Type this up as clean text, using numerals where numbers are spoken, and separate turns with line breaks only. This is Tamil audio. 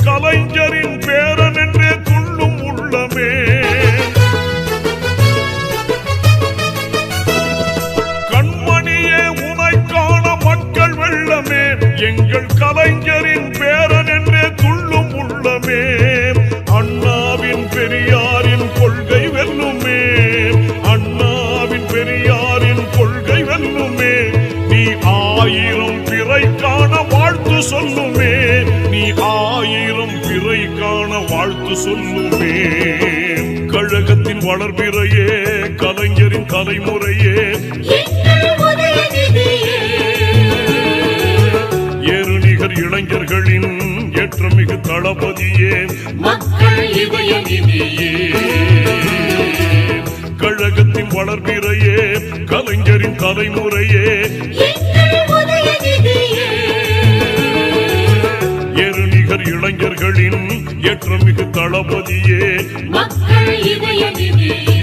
கலைஞரின் பேரன் என்றே துள்ளும் உள்ளமே. கண்மணியே உனைக்கான மக்கள் வெள்ளமே, எங்கள் கலைஞரின் பேரன் என்றே துள்ளும் உள்ளமே. அண்ணாவின் பெரியாரின் கொள்கை வெல்லுமே, அண்ணாவின் பெரியாரின் கொள்கை வெல்லுமே. நீ 1000 பிறை காண வாழ்த்து சொல்லுமே, நீ 1000 பிறை காண வாழ்த்து சொல்லுமே. கழகத்தின் வளர்பிறையே, கலைஞரின் தலைமுறையே, ஏறுநிகர் இளைஞர்களின் ஏற்றமிகு தளபதியே, மக்கள் இதய நிதியே. கழகத்தின் வளர்பிறையே, கலைஞரின் தலைமுறையே, ஏறுநிகர் இளைஞர்களின் ஏற்றமிகு தளபதியே, மக்கள் இதய நிதியே.